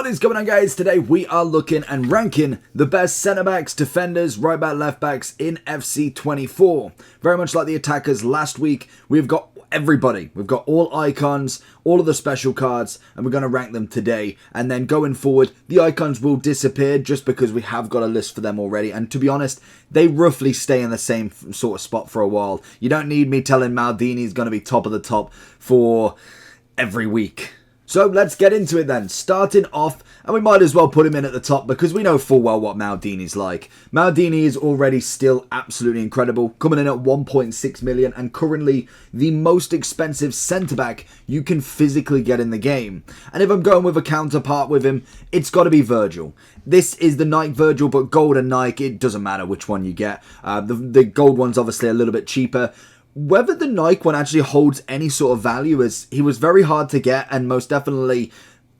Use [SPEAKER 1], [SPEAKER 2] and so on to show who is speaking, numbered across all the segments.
[SPEAKER 1] What is going on, guys? Today we are looking and ranking the best centre backs, defenders, right back, left backs in FC 24. Very much like the attackers last week, we've got everybody. We've got all icons, all of the special cards, and we're going to rank them today. And then going forward, the icons will disappear just because we have got a list for them already. And to be honest, they roughly stay in the same sort of spot for a while. You don't need me telling Maldini is going to be top of the top for every week. So let's get into it then. Starting off, and we might as well put him in at the top because we know full well what Maldini's like. Maldini is already still absolutely incredible, coming in at 1.6 million and currently the most expensive centre-back you can physically get in the game. And if I'm going with a counterpart with him, it's got to be Virgil. This is the Nike Virgil, but gold and Nike, it doesn't matter which one you get. The gold one's obviously a little bit cheaper. Whether the Nike one actually holds any sort of value, as he was very hard to get, and most definitely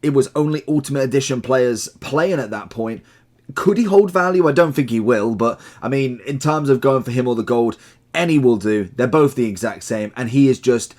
[SPEAKER 1] it was only Ultimate Edition players playing at that point. Could he hold value? I don't think he will, but I mean, in terms of going for him or the gold, any will do. They're both the exact same, and he is just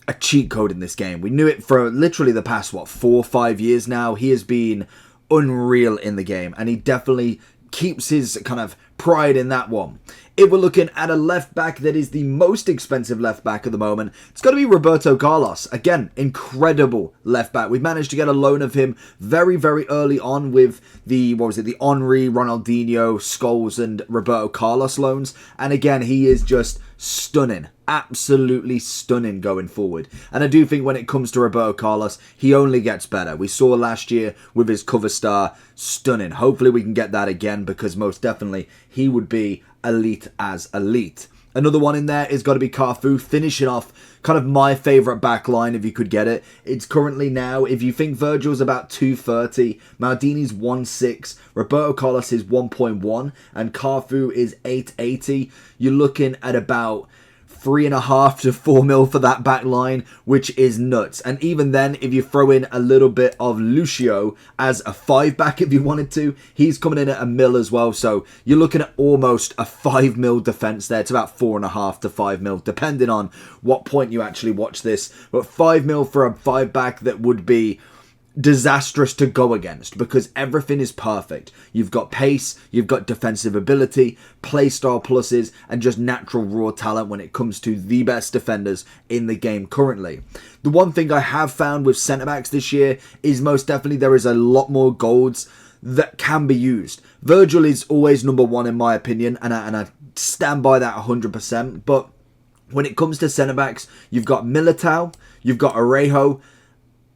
[SPEAKER 1] a cheat code in this game. We knew it for literally the past, 4 or 5 years now. He has been unreal in the game, and he definitely keeps his kind of pride in that one. If we're looking at a left back that is the most expensive left back at the moment, it's got to be Roberto Carlos. Again, incredible left back. We managed to get a loan of him very, very early on with the, the Henry, Ronaldinho, Scholes and Roberto Carlos loans. And again, he is just stunning. Absolutely stunning going forward. And I do think when it comes to Roberto Carlos, he only gets better. We saw last year with his cover star, stunning. Hopefully we can get that again because most definitely he would be elite as elite. Another one in there is got to be Cafu, finishing off kind of my favourite back line if you could get it. It's currently now, if you think Virgil's about 230, Maldini's 1.6, Roberto Carlos is 1.1, and Cafu is 880. You're looking at about 3.5 to 4 mil for that back line, which is nuts. And even then, if you throw in a little bit of Lucio as a 5 back if you wanted to, he's coming in at 1 mil as well. So you're looking at almost a 5 mil defense there. It's about 4.5 to 5 mil, depending on what point you actually watch this. But 5 mil for a 5 back that would be disastrous to go against because everything is perfect. You've got pace, you've got defensive ability, playstyle pluses, and just natural raw talent when it comes to the best defenders in the game currently. The one thing I have found with centre-backs this year is most definitely there is a lot more golds that can be used. Virgil is always number one in my opinion, and I stand by that 100%, but when it comes to centre-backs, you've got Militao, you've got Arejo,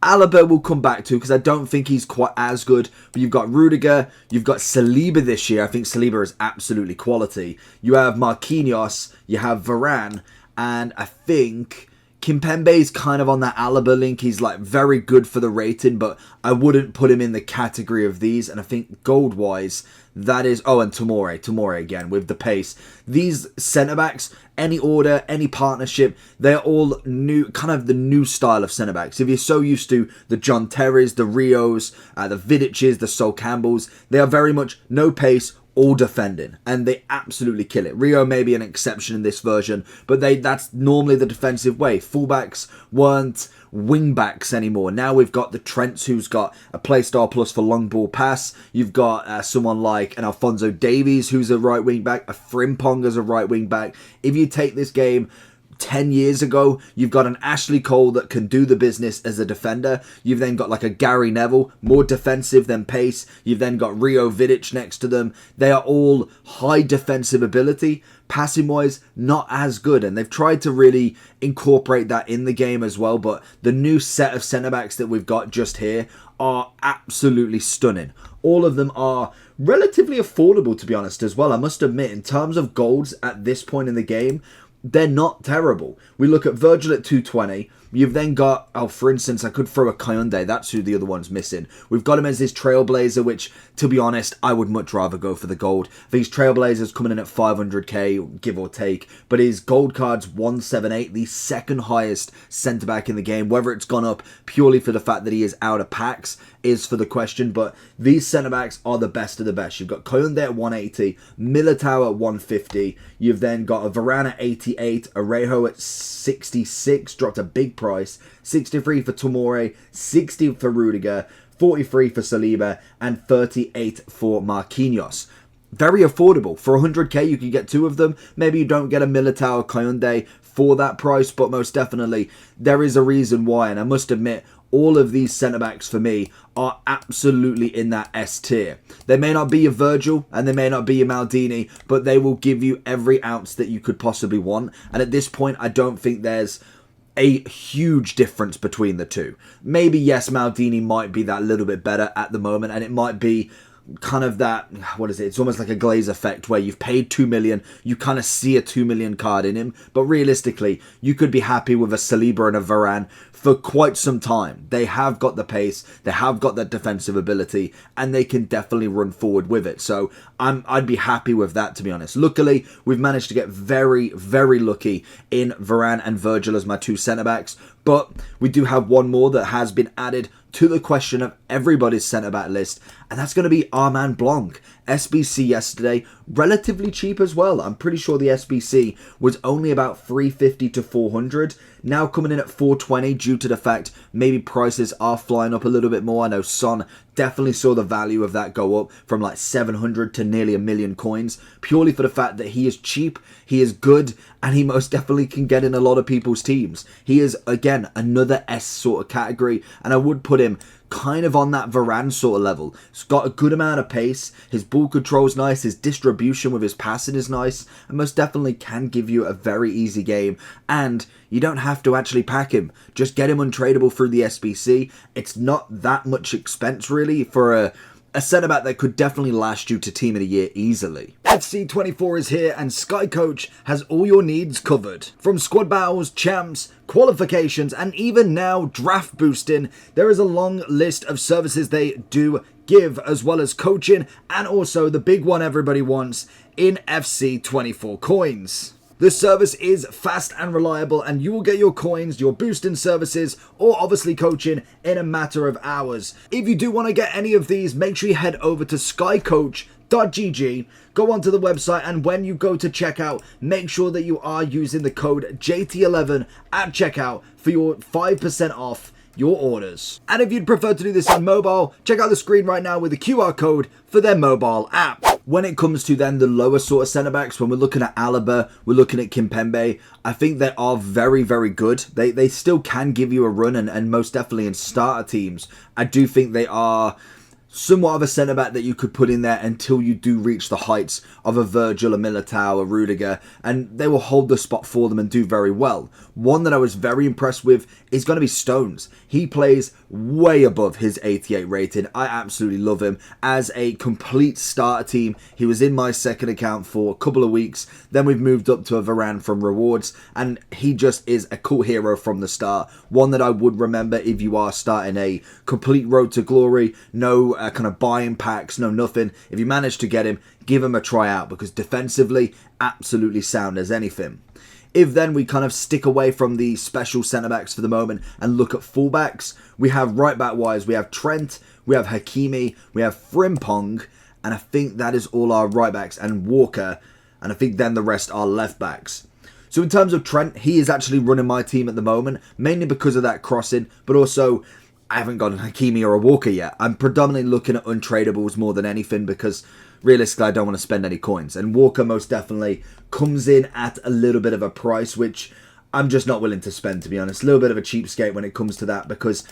[SPEAKER 1] Alaba will come back to because I don't think he's quite as good. But you've got Rudiger, you've got Saliba this year. I think Saliba is absolutely quality. You have Marquinhos, you have Varane, and I think Kimpembe is kind of on that Alaba link. He's like very good for the rating, but I wouldn't put him in the category of these. And I think gold-wise, that is... Oh, and Tomori again with the pace. These centre-backs, any order, any partnership, they're all new, kind of the new style of centre-backs. If you're so used to the John Terrys, the Rios, the Vidiches, the Sol Campbells, they are very much no pace, all defending, and they absolutely kill it. Rio may be an exception in this version, but that's normally the defensive way. Fullbacks weren't wingbacks anymore. Now we've got the Trents, who's got a playstyle plus for long ball pass. You've got someone like an Alphonso Davies, who's a right wing back, a Frimpong as a right wing back. If you take this game 10 years ago, you've got an Ashley Cole that can do the business as a defender. You've then got like a Gary Neville, more defensive than pace. You've then got Rio Vidic next to them. They are all high defensive ability. Passing wise, not as good, and they've tried to really incorporate that in the game as well, but the new set of centre-backs that we've got just here are absolutely stunning. All of them are relatively affordable, to be honest, as well. I must admit, in terms of golds at this point in the game, they're not terrible. We look at Virgil at 220. You've then got, for instance, I could throw a Kayonde. That's who the other one's missing. We've got him as his Trailblazer, which, to be honest, I would much rather go for the gold. These Trailblazers coming in at 500k, give or take. But his gold card's 178, the second highest centre-back in the game. Whether it's gone up purely for the fact that he is out of packs is for the question. But these centre-backs are the best of the best. You've got Kayonde at 180, Militao at 150. You've then got a Varane at 88, Arejo at 66, dropped a big price, 63 for Tomori, 60 for Rudiger, 43 for Saliba, and 38 for Marquinhos. Very affordable. For 100k, you can get two of them. Maybe you don't get a Militao or Kounde for that price, but most definitely there is a reason why. And I must admit, all of these centre-backs for me are absolutely in that S tier. They may not be your Virgil and they may not be your Maldini, but they will give you every ounce that you could possibly want. And at this point, I don't think there's a huge difference between the two. Maybe, yes, Maldini might be that little bit better at the moment, and it might be kind of that, what is it? It's almost like a Glaze effect where you've paid 2 million, you kind of see a 2 million card in him, but realistically, you could be happy with a Saliba and a Varane for quite some time. They have got the pace, they have got that defensive ability, and they can definitely run forward with it. So I'd be happy with that, to be honest. Luckily, we've managed to get very, very lucky in Varane and Virgil as my two centre-backs, but we do have one more that has been added to the question of everybody's centre-back list, and that's going to be Armand Blanc. SBC yesterday, relatively cheap as well. I'm pretty sure the SBC was only about 350 to 400. Now coming in at 420 due to the fact maybe prices are flying up a little bit more. I know Son definitely saw the value of that go up from like 700 to nearly 1 million coins, purely for the fact that he is cheap, he is good, and he most definitely can get in a lot of people's teams. He is, again, another S sort of category, and I would put him kind of on that Varane sort of level. He's got a good amount of pace, his ball control's nice, his distribution with his passing is nice, and most definitely can give you a very easy game, and you don't have to actually pack him. Just get him untradeable through the SBC. It's not that much expense really for a centre-back that could definitely last you to Team of the Year easily. FC24 is here and Sky Coach has all your needs covered. From squad battles, champs, qualifications, and even now draft boosting, there is a long list of services they do give, as well as coaching and also the big one everybody wants in FC24 coins. This service is fast and reliable, and you will get your coins, your boosting services, or obviously coaching in a matter of hours. If you do want to get any of these, make sure you head over to skycoach.gg, go onto the website, and when you go to checkout, make sure that you are using the code JT11 at checkout for your 5% off your orders. And if you'd prefer to do this on mobile, check out the screen right now with the QR code for their mobile app. When it comes to then the lower sort of centre-backs, when we're looking at Alaba, we're looking at Kimpembe, I think they are very, very good. They still can give you a run, and most definitely in starter teams, I do think they are somewhat of a centre-back that you could put in there until you do reach the heights of a Virgil, a Militao, a Rudiger, and they will hold the spot for them and do very well. One that I was very impressed with is going to be Stones. He plays way above his 88 rating. I absolutely love him as a complete starter team. He was in my second account for a couple of weeks. Then we've moved up to a Varane from rewards, and he just is a cool hero from the start. One that I would remember if you are starting a complete road to glory. No kind of buying packs, no nothing. If you manage to get him, give him a try out, because defensively, absolutely sound as anything. If then we kind of stick away from the special centre-backs for the moment and look at full-backs, we have right-back-wise, we have Trent, we have Hakimi, we have Frimpong, and I think that is all our right-backs, and Walker, and I think then the rest are left-backs. So in terms of Trent, he is actually running my team at the moment, mainly because of that crossing, but also I haven't got a Hakimi or a Walker yet. I'm predominantly looking at untradables more than anything, because realistically I don't want to spend any coins. And Walker most definitely comes in at a little bit of a price, which I'm just not willing to spend, to be honest. A little bit of a cheapskate when it comes to that, because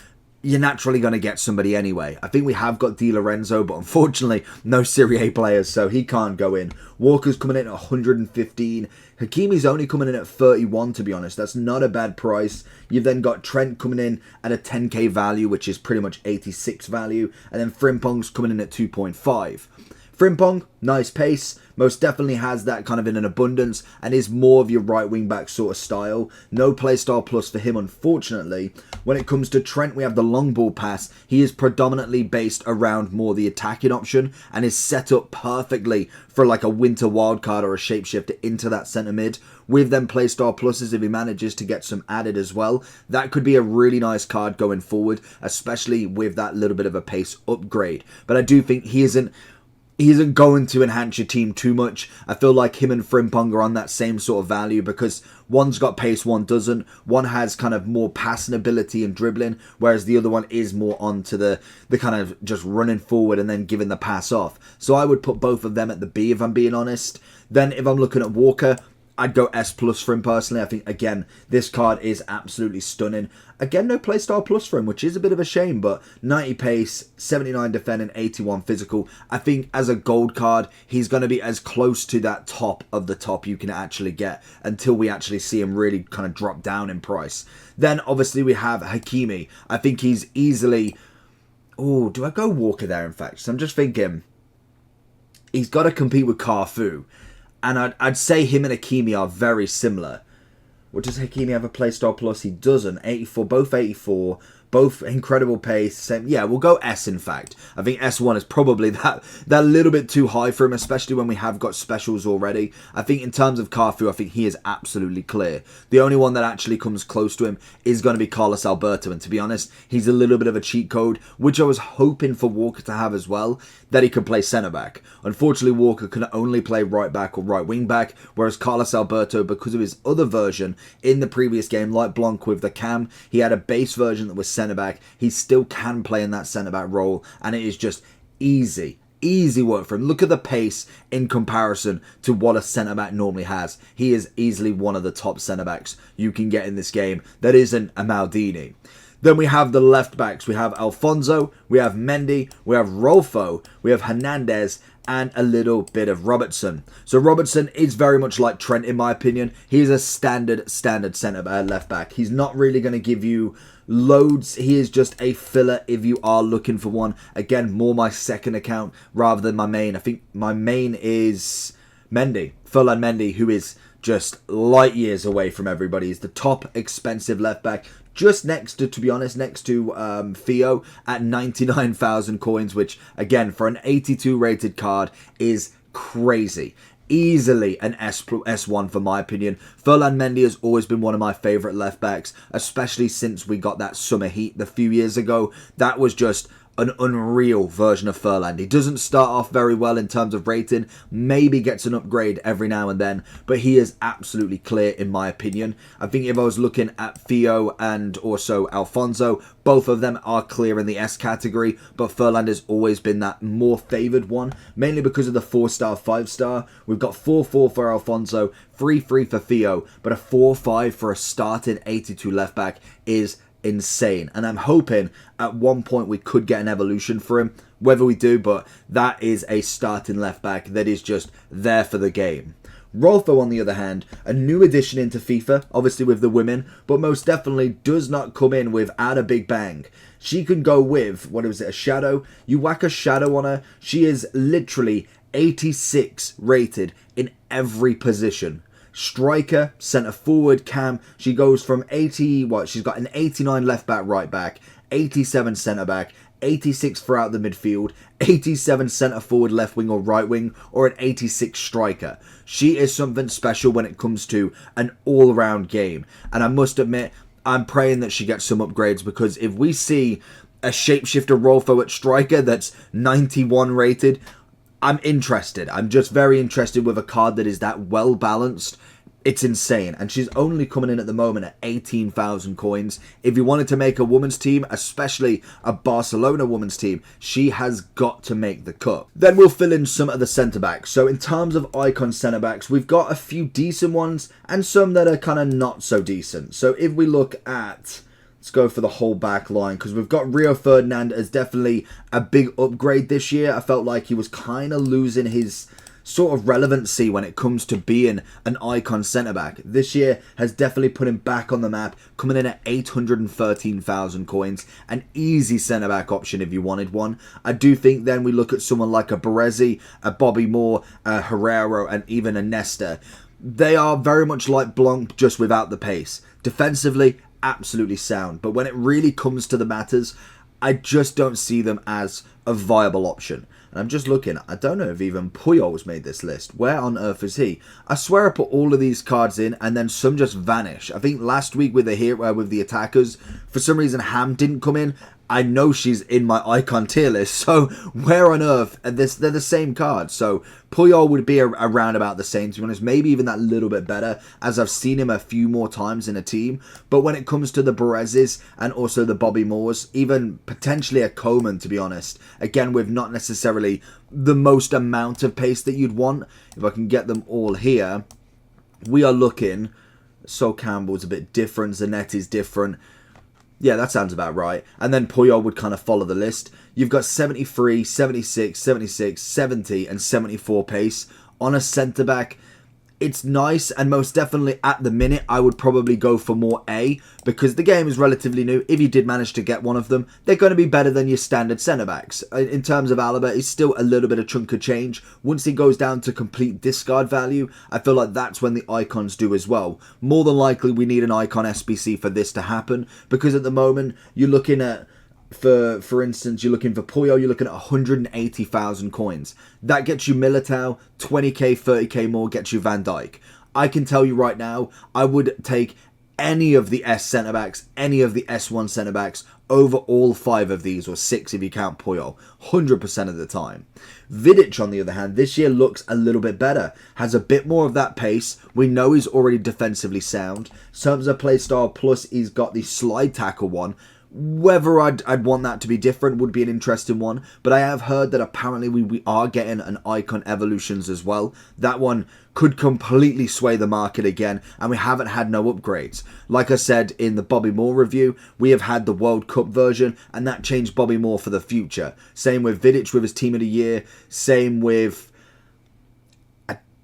[SPEAKER 1] you're naturally going to get somebody anyway. I think we have got Di Lorenzo, but unfortunately no Serie A players, so he can't go in. Walker's coming in at 115. Hakimi's only coming in at 31, to be honest. That's not a bad price. You've then got Trent coming in at a 10k value, which is pretty much 86 value. And then Frimpong's coming in at 2.5. Frimpong, nice pace, most definitely has that kind of in an abundance and is more of your right wing back sort of style. No playstyle plus for him, unfortunately. When it comes to Trent, we have the long ball pass. He is predominantly based around more the attacking option and is set up perfectly for like a winter wildcard or a shapeshifter into that centre mid. With them playstyle pluses, if he manages to get some added as well, that could be a really nice card going forward, especially with that little bit of a pace upgrade. But I do think he isn't he isn't going to enhance your team too much. I feel like him and Frimpong are on that same sort of value because one's got pace, one doesn't. One has kind of more passing ability and dribbling, whereas the other one is more onto the kind of just running forward and then giving the pass off. So I would put both of them at the B if I'm being honest. Then if I'm looking at Walker, I'd go S plus for him personally. I think, again, this card is absolutely stunning. Again, no playstyle plus for him, which is a bit of a shame, but 90 pace, 79 defending, 81 physical. I think as a gold card, he's going to be as close to that top of the top you can actually get until we actually see him really kind of drop down in price. Then, obviously, we have Hakimi. I think he's easily... Oh, do I go Walker there, in fact? So I'm just thinking, he's got to compete with Carfu. And I'd say him and Hakimi are very similar. What does Hakimi have a playstyle plus? He doesn't. 84, both 84, both incredible pace. Same. Yeah, we'll go S in fact. I think S1 is probably that little bit too high for him, especially when we have got specials already. I think in terms of Carfu, I think he is absolutely clear. The only one that actually comes close to him is going to be Carlos Alberto. And to be honest, he's a little bit of a cheat code, which I was hoping for Walker to have as well, that he could play centre-back. Unfortunately, Walker can only play right-back or right wing-back, whereas Carlos Alberto, because of his other version in the previous game, like Blanc with the cam, he had a base version that was centre-back. He still can play in that centre-back role, and it is just easy work for him. Look at the pace in comparison to what a centre-back normally has. He is easily one of the top centre-backs you can get in this game that isn't a Maldini. Then we have the left backs. We have Alfonso, we have Mendy, we have Rolfo, we have Hernandez, and a little bit of Robertson. So Robertson is very much like Trent in my opinion. He's a standard centre left back. He's not really going to give you loads. He is just a filler if you are looking for one. Again, more my second account rather than my main. I think my main is Mendy, Ferland Mendy, who is just light years away from everybody. He's the top expensive left back. Just next to be honest, next to Theo at 99,000 coins, which, again, for an 82 rated card is crazy. Easily an S1 for my opinion. Ferland Mendy has always been one of my favourite left backs, especially since we got that summer heat a few years ago. That was just an unreal version of Ferland. He doesn't start off very well in terms of rating, maybe gets an upgrade every now and then, but he is absolutely clear in my opinion. I think if I was looking at Theo and also Alfonso, both of them are clear in the S category, but Ferland has always been that more favoured one, mainly because of the 4-star, 5-star. We've got 4-4 for Alfonso, 3-3 for Theo, but a 4-5 for a starting 82 left back is insane, and I'm hoping at one point we could get an evolution for him, whether we do, but that is a starting left back that is just there for the game. Rolfo, on the other hand, a new addition into FIFA, obviously with the women, but most definitely does not come in without a big bang. She can go with, what was it, a shadow? You whack a shadow on her, she is literally 86 rated in every position. Striker, centre forward, cam, she goes from 80, she's got an 89 left back, right back, 87 centre back, 86 throughout the midfield, 87 centre forward, left wing or right wing, or an 86 striker. She is something special when it comes to an all-round game. And I must admit, I'm praying that she gets some upgrades, because if we see a shapeshifter Rolfo at striker that's 91 rated, I'm interested. I'm just very interested with a card that is that well balanced. It's insane. And she's only coming in at the moment at 18,000 coins. If you wanted to make a women's team, especially a Barcelona women's team, she has got to make the cut. Then we'll fill in some of the centre-backs. So in terms of icon centre-backs, we've got a few decent ones and some that are kind of not so decent. So if we look at... let's go for the whole back line, because we've got Rio Ferdinand as definitely a big upgrade this year. I felt like he was kind of losing his sort of relevancy when it comes to being an icon centre-back. This year has definitely put him back on the map, coming in at 813,000 coins. An easy centre-back option if you wanted one. I do think then we look at someone like a Baresi, a Bobby Moore, a Herrero, and even a Nesta. They are very much like Blanc, just without the pace. Defensively, absolutely sound, but when it really comes to the matters, I just don't see them as a viable option. And I'm just looking, I don't know if even Puyol's made this list. Where on earth is he? I swear I put all of these cards in and then some just vanish. I think last week with the attackers, for some reason Ham didn't come in. I know she's in my icon tier list, so where on earth are this? They're the same card. So Puyol would be around about the same, to be honest, maybe even that little bit better, as I've seen him a few more times in a team. But when it comes to the Berezes and also the Bobby Moores, even potentially a Coleman, to be honest, again with not necessarily the most amount of pace that you'd want, if I can get them all here, we are looking. So Campbell's a bit different, Zanetti's different. Yeah, that sounds about right. And then Puyol would kind of follow the list. You've got 73, 76, 76, 70 and 74 pace on a centre-back. It's nice, and most definitely at the minute I would probably go for more A, because the game is relatively new. If you did manage to get one of them, they're going to be better than your standard centre-backs. In terms of Alaba, he's still a little bit of chunk of change. Once he goes down to complete discard value, I feel like that's when the icons do as well. More than likely we need an icon SBC for this to happen, because at the moment you're looking at, for instance, you're looking for Puyol, you're looking at 180,000 coins. That gets you Militao, 20k, 30k more gets you Van Dijk. I can tell you right now, I would take any of the S centre-backs, any of the S1 centre-backs over all 5 of these, or 6 if you count Puyol, 100% of the time. Vidic, on the other hand, this year looks a little bit better, has a bit more of that pace. We know he's already defensively sound. In terms of playstyle, plus he's got the slide tackle one. Whether I'd want that to be different would be an interesting one, but I have heard that apparently we are getting an icon evolutions as well. That one could completely sway the market again, and we haven't had no upgrades. Like I said in the Bobby Moore review, we have had the World Cup version, and that changed Bobby Moore for the future. Same with Vidic with his Team of the Year, same with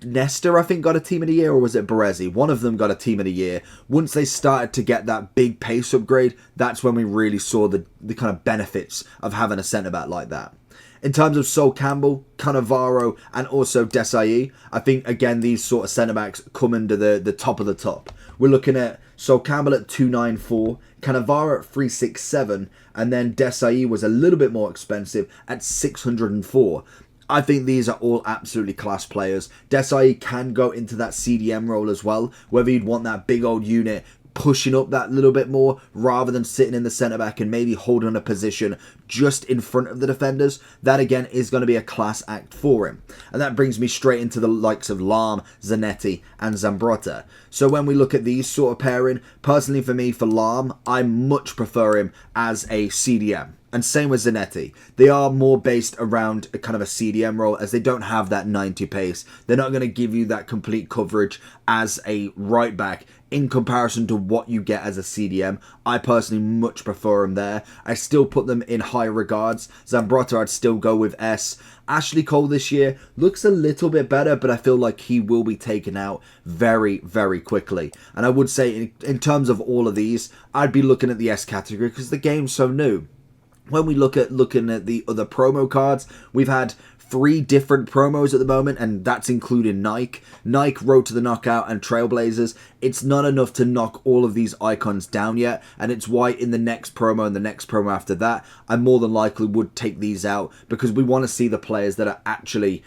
[SPEAKER 1] Nesta, I think, got a Team of the Year, or was it Berezi? One of them got a Team of the Year. Once they started to get that big pace upgrade, that's when we really saw the kind of benefits of having a centre-back like that. In terms of Sol Campbell, Cannavaro, and also Desai, I think, again, these sort of centre-backs come under the top of the top. We're looking at Sol Campbell at 294, Cannavaro at 367, and then Desai was a little bit more expensive at 604. I think these are all absolutely class players. Desai can go into that CDM role as well, whether you'd want that big old unit pushing up that little bit more rather than sitting in the centre-back and maybe holding a position just in front of the defenders. That again is going to be a class act for him. And that brings me straight into the likes of Lahm, Zanetti and Zambrotta. So when we look at these sort of pairing, personally for me, for Lahm, I much prefer him as a CDM. And same with Zanetti. They are more based around a kind of a CDM role, as they don't have that 90 pace. They're not going to give you that complete coverage as a right back in comparison to what you get as a CDM. I personally much prefer them there. I still put them in high regards. Zambrotta, I'd still go with S. Ashley Cole this year looks a little bit better, but I feel like he will be taken out very, very quickly. And I would say in terms of all of these, I'd be looking at the S category because the game's so new. When we looking at the other promo cards, we've had 3 different promos at the moment, and that's including Nike. Nike, Road to the Knockout, and Trailblazers. It's not enough to knock all of these icons down yet, and it's why in the next promo and the next promo after that, I more than likely would take these out, because we want to see the players that are actually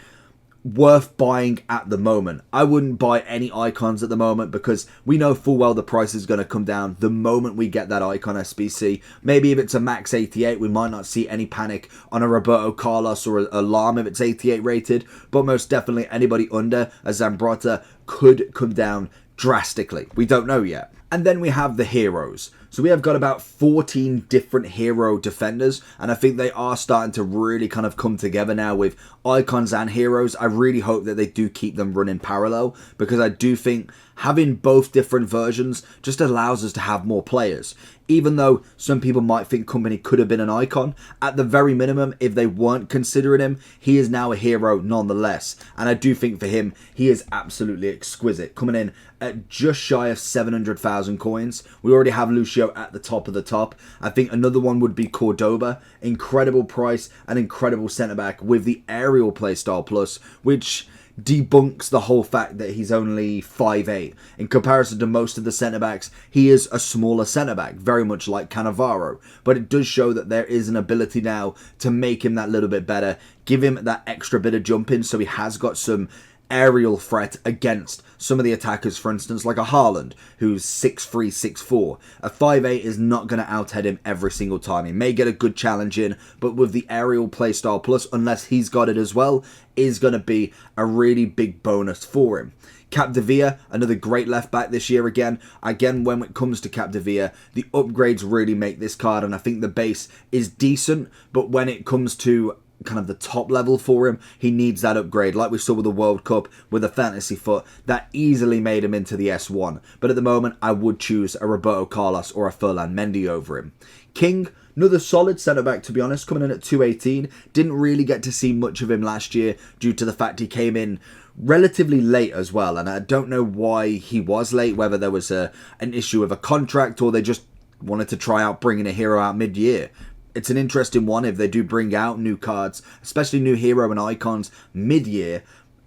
[SPEAKER 1] worth buying at the moment. I wouldn't buy any icons at the moment because we know full well the price is going to come down the moment we get that icon SBC. Maybe if it's a max 88, we might not see any panic on a Roberto Carlos or a Lahm if it's 88 rated, but most definitely anybody under a Zambrotta could come down drastically. We don't know yet. And then we have the heroes. So we have got about 14 different hero defenders, and I think they are starting to really kind of come together now with icons and heroes. I really hope that they do keep them running parallel, because I do think having both different versions just allows us to have more players. Even though some people might think Company could have been an icon, at the very minimum, if they weren't considering him, he is now a hero nonetheless. And I do think for him, he is absolutely exquisite. Coming in at just shy of 700,000 coins. We already have Lucio at the top of the top. I think another one would be Cordoba. Incredible price and incredible centre-back with the aerial playstyle plus, which debunks the whole fact that he's only 5'8". In comparison to most of the centre-backs, he is a smaller centre-back, very much like Cannavaro. But it does show that there is an ability now to make him that little bit better, give him that extra bit of jumping, so he has got some aerial threat against some of the attackers, for instance, like a Haaland, who's 6'3", 6'4". A 5'8" is not going to outhead him every single time. He may get a good challenge in, but with the aerial playstyle plus, unless he's got it as well, is going to be a really big bonus for him. Capdevia, another great left back this year again. Again, when it comes to Capdevia, the upgrades really make this card, and I think the base is decent, but when it comes to kind of the top level for him, he needs that upgrade, like we saw with the World Cup with a fantasy foot that easily made him into the S1. But at the moment, I would choose a Roberto Carlos or a Furlan Mendy over him. King, another solid centre-back, to be honest, coming in at 218. Didn't really get to see much of him last year due to the fact he came in relatively late as well, and I don't know why he was late, whether there was an issue with a contract or they just wanted to try out bringing a hero out mid-year. It's an interesting one if they do bring out new cards, especially new hero and icons mid-year.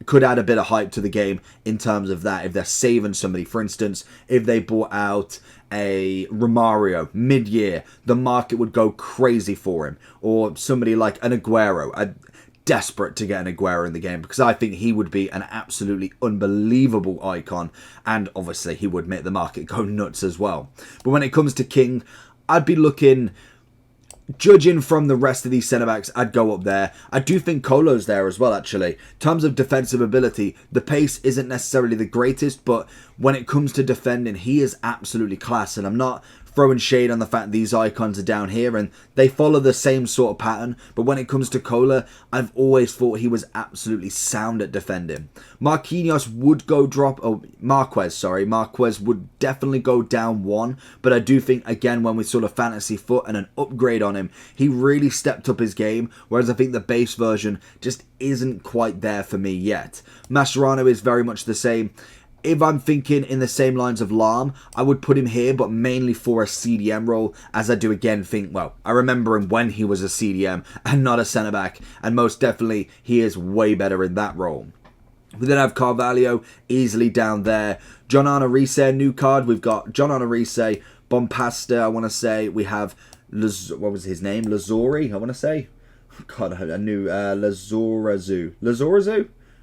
[SPEAKER 1] Could add a bit of hype to the game in terms of that. If they're saving somebody, for instance, if they bought out a Romario mid-year, the market would go crazy for him. Or somebody like an Aguero. I'm desperate to get an Aguero in the game because I think he would be an absolutely unbelievable icon, and obviously he would make the market go nuts as well. But when it comes to King, I'd be looking, judging from the rest of these centre-backs, I'd go up there. I do think Kolo's there as well, actually. In terms of defensive ability, the pace isn't necessarily the greatest, but when it comes to defending, he is absolutely class, and I'm not throwing shade on the fact these icons are down here and they follow the same sort of pattern, but when it comes to Kola, I've always thought he was absolutely sound at defending. Marquinhos would go Marquez would definitely go down one, but I do think, again, when we saw the fantasy foot and an upgrade on him, he really stepped up his game, whereas I think the base version just isn't quite there for me yet. Mascherano is very much the same. If I'm thinking in the same lines of Lahm, I would put him here, but mainly for a CDM role, as I do again think, well, I remember him when he was a CDM and not a centre-back, and most definitely he is way better in that role. We then have Carvalho, easily down there. John Arnarise, a new card. We've got John Arnarise, Bompasta, I want to say. We have, what was his name? Lazori, I want to say. God, I knew Lazorazu?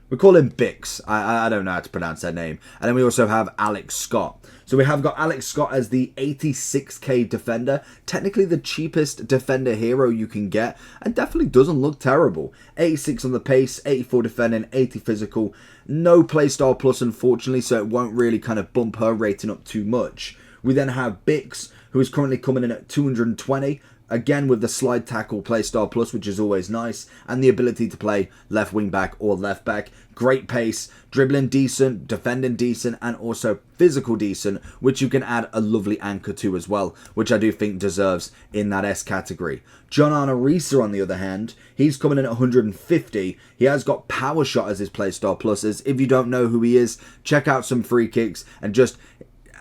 [SPEAKER 1] We call him Bix. I don't know how to pronounce that name. And then we also have Alex Scott. So we have got Alex Scott as the 86k defender. Technically the cheapest defender hero you can get. And definitely doesn't look terrible. 86 on the pace, 84 defending, 80 physical. No playstyle plus, unfortunately, so it won't really kind of bump her rating up too much. We then have Bix, who is currently coming in at 220. Again, with the slide tackle playstyle plus, which is always nice, and the ability to play left wing back or left back. Great pace, dribbling decent, defending decent, and also physical decent, which you can add a lovely anchor to as well, which I do think deserves in that S category. John Arnarise, on the other hand, he's coming in at 150. He has got power shot as his playstyle plus. As if you don't know who he is, check out some free kicks and just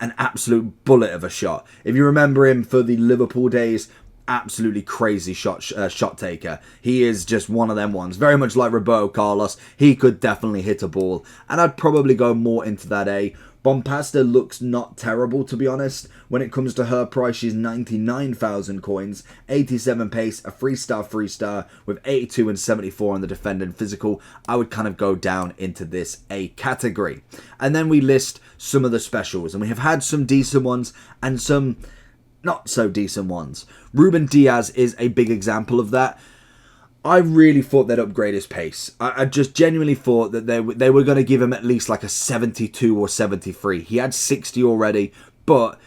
[SPEAKER 1] an absolute bullet of a shot. If you remember him for the Liverpool days, absolutely crazy shot taker. He is just one of them ones. Very much like Roberto Carlos. He could definitely hit a ball. And I'd probably go more into that A. Bompasta looks not terrible, to be honest. When it comes to her price, she's 99,000 coins, 87 pace, a 3-star with 82 and 74 on the defending physical. I would kind of go down into this A category. And then we list some of the specials. And we have had some decent ones and some not so decent ones. Ruben Diaz is a big example of that. I really thought they'd upgrade his pace. I just genuinely thought that they were going to give him at least like a 72 or 73. He had 60 already, but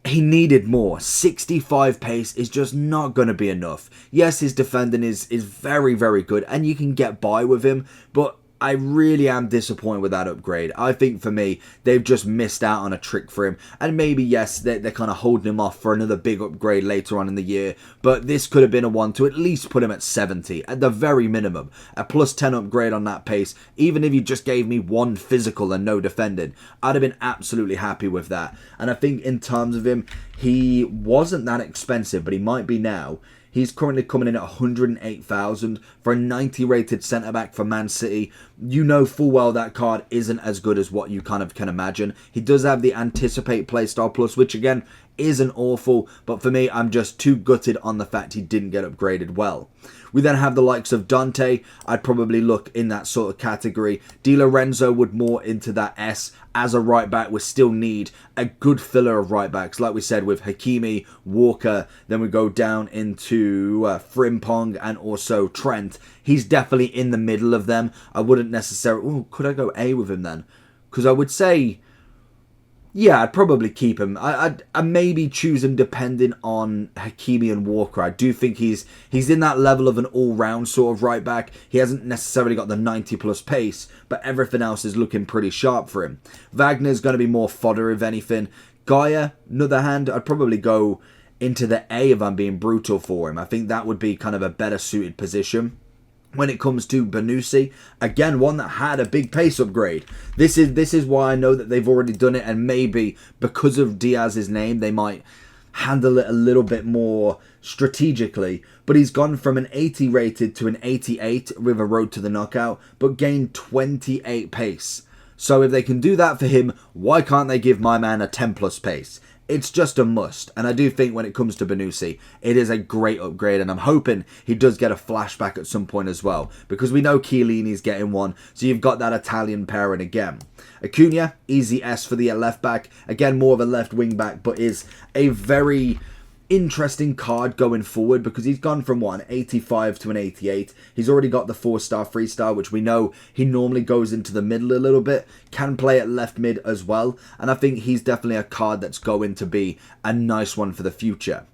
[SPEAKER 1] he needed more. 65 pace is just not going to be enough. Yes, his defending is very, very good, and you can get by with him, but I really am disappointed with that upgrade. I think for me, they've just missed out on a trick for him. And maybe, yes, they're kind of holding him off for another big upgrade later on in the year. But this could have been a one to at least put him at 70, at the very minimum. A plus 10 upgrade on that pace. Even if you just gave me one physical and no defending, I'd have been absolutely happy with that. And I think in terms of him, he wasn't that expensive, but he might be now. He's currently coming in at 108,000 for a 90 rated centre-back for Man City. You know full well that card isn't as good as what you kind of can imagine. He does have the Anticipate playstyle plus, which again isn't awful, but for me, I'm just too gutted on the fact he didn't get upgraded well. We then have the likes of Dante. I'd probably look in that sort of category. Di Lorenzo would more into that S. As a right back, we still need a good filler of right backs. Like we said with Hakimi, Walker, then we go down into Frimpong and also Trent. He's definitely in the middle of them. I wouldn't necessarily... Ooh, could I go A with him then? Because I would say... Yeah, I'd probably keep him. I'd maybe choose him depending on Hakimi and Walker. I do think he's in that level of an all-round sort of right back. He hasn't necessarily got the 90-plus pace, but everything else is looking pretty sharp for him. Wagner's going to be more fodder, if anything. Gaia, on the other hand, I'd probably go into the A if I'm being brutal for him. I think that would be kind of a better suited position. When it comes to Banusi, again, one that had a big pace upgrade. This is why I know that they've already done it, and maybe because of Diaz's name, they might handle it a little bit more strategically. But he's gone from an 80 rated to an 88 with a road to the knockout, but gained 28 pace. So if they can do that for him, why can't they give my man a 10 plus pace? It's just a must, and I do think when it comes to Banusi, it is a great upgrade, and I'm hoping he does get a flashback at some point as well, because we know Chiellini's getting one, so you've got that Italian pairing again. Acuna, easy S for the left back, again more of a left wing back, but is a very interesting card going forward because he's gone from an 85 to an 88. He's already got the 4-star, 3-star, which we know he normally goes into the middle a little bit, can play at left mid as well, and I think he's definitely a card that's going to be a nice one for the future.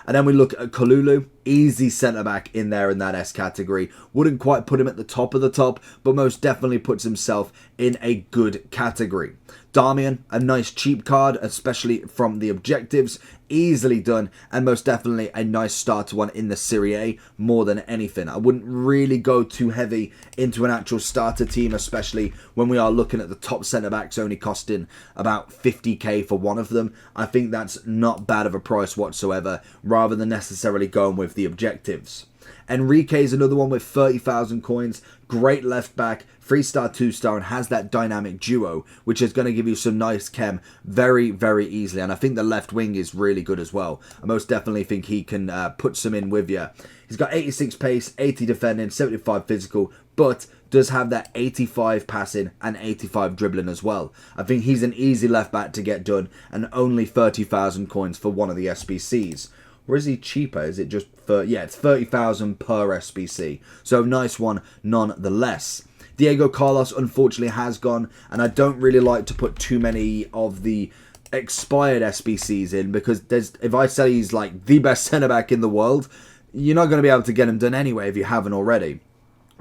[SPEAKER 1] And then we look at Kalulu, easy centre-back in there in that S category. Wouldn't quite put him at the top of the top, but most definitely puts himself in a good category. Darmian, a nice cheap card, especially from the objectives. Easily done, and most definitely a nice starter one in the Serie A more than anything. I wouldn't really go too heavy into an actual starter team, especially when we are looking at the top centre-backs only costing about 50k for one of them. I think that's not bad of a price whatsoever, rather than necessarily going with the objectives. Enrique is another one with 30,000 coins. Great left back, 3-star, 2-star, and has that dynamic duo, which is going to give you some nice chem very, very easily. And I think the left wing is really good as well. I most definitely think he can put some in with you. He's got 86 pace, 80 defending, 75 physical, but does have that 85 passing and 85 dribbling as well. I think he's an easy left back to get done, and only 30,000 coins for one of the SBCs. Or is he cheaper? Is it just yeah, it's 30,000 per SBC. So nice one nonetheless. Diego Carlos unfortunately has gone, and I don't really like to put too many of the expired SBCs in, because if I say he's like the best centre-back in the world, you're not going to be able to get him done anyway if you haven't already.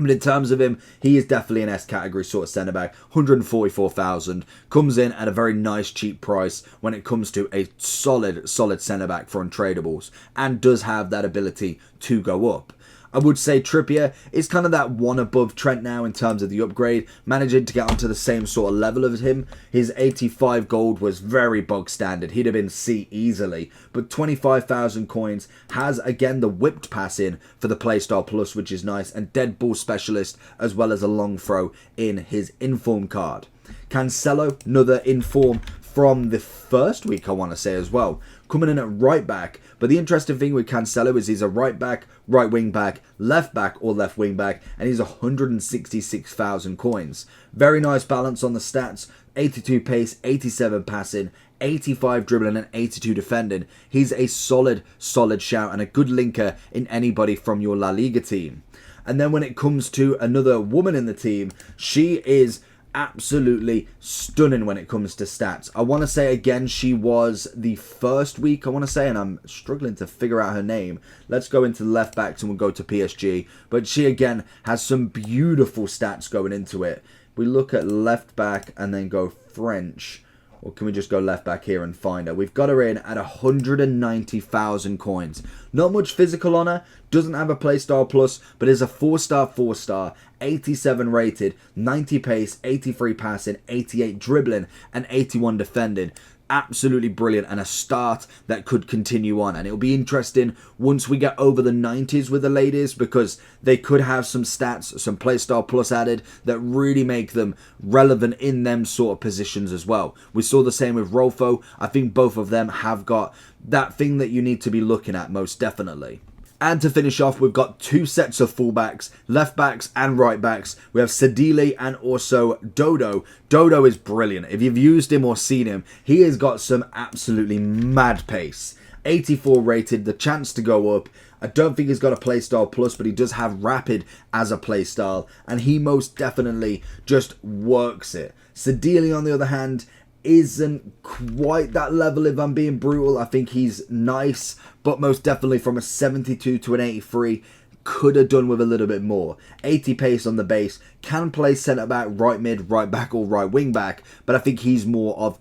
[SPEAKER 1] But in terms of him, he is definitely an S category sort of centre-back. 144,000. Comes in at a very nice cheap price when it comes to a solid centre-back for untradables. And does have that ability to go up. I would say Trippier is kind of that one above Trent now in terms of the upgrade, managing to get onto the same sort of level of him. His 85 gold was very bog standard. He'd have been C easily, but 25,000 coins has again the whipped pass in for the Playstyle Plus, which is nice, and dead ball specialist as well as a long throw in his inform card. Cancelo, another inform from the first week, I want to say as well, coming in at right back. But the interesting thing with Cancelo is he's a right back, right wing back, left back or left wing back, and he's 166,000 coins. Very nice balance on the stats, 82 pace, 87 passing, 85 dribbling and 82 defending. He's a solid shout and a good linker in anybody from your La Liga team. And then when it comes to another woman in the team, she is absolutely stunning when it comes to stats. I want to say again, she was the first week, I want to say, and I'm struggling to figure out her name. Let's go into the left backs and we'll go to PSG. But she again has some beautiful stats going into it. We look at left back and then go French. Or can we just go left back here and find her? We've got her in at 190,000 coins. Not much physical on her. Doesn't have a Playstyle Plus, but is a 4-star, 87 rated, 90 pace, 83 passing, 88 dribbling, and 81 defending. absolutely brilliant and a start that could continue on. And it'll be interesting once we get over the 90s with the ladies, because they could have some stats, some playstyle plus added that really make them relevant in them sort of positions as well. We saw the same with Rolfo. I think both of them have got that thing that you need to be looking at most definitely. And to finish off, we've got two sets of fullbacks, left backs and right backs. We have Sadili and also Dodo. Dodo is brilliant. If you've used him or seen him, he has got some absolutely mad pace. 84 rated, the chance to go up. I don't think he's got a playstyle plus, but he does have rapid as a playstyle, and he most definitely just works it. Sadili, on the other hand, isn't quite that level, if I'm being brutal. I think he's nice, but most definitely from a 72 to an 83, could have done with a little bit more. 80 pace on the base, can play centre back, right mid, right back or right wing back, but I think he's more of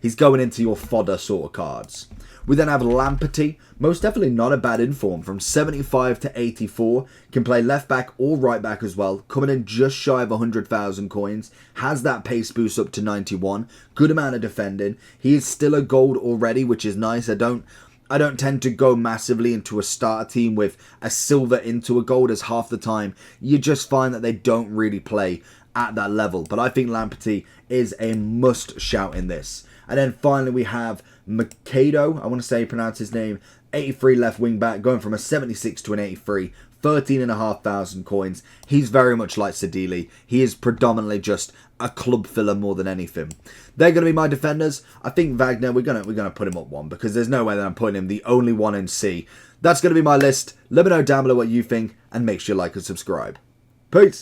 [SPEAKER 1] he's going into your fodder sort of cards. We then have Lamperty, most definitely not a bad inform, from 75 to 84, can play left back or right back as well, coming in just shy of 100,000 coins, has that pace boost up to 91, good amount of defending, he is still a gold already, which is nice. I don't tend to go massively into a starter team with a silver into a gold, as half the time you just find that they don't really play at that level, but I think Lamperty is a must shout in this. And then finally we have Mikado, I want to say pronounce his name, 83 left wing back, going from a 76 to an 83, 13,500 coins. He's very much like Sadili. He is predominantly just a club filler more than anything. They're going to be my defenders. I think Wagner, we're gonna put him up one, because there's no way that I'm putting him the only one in C. That's going to be my list. Let me know down below what you think, and make sure you like and subscribe. Peace!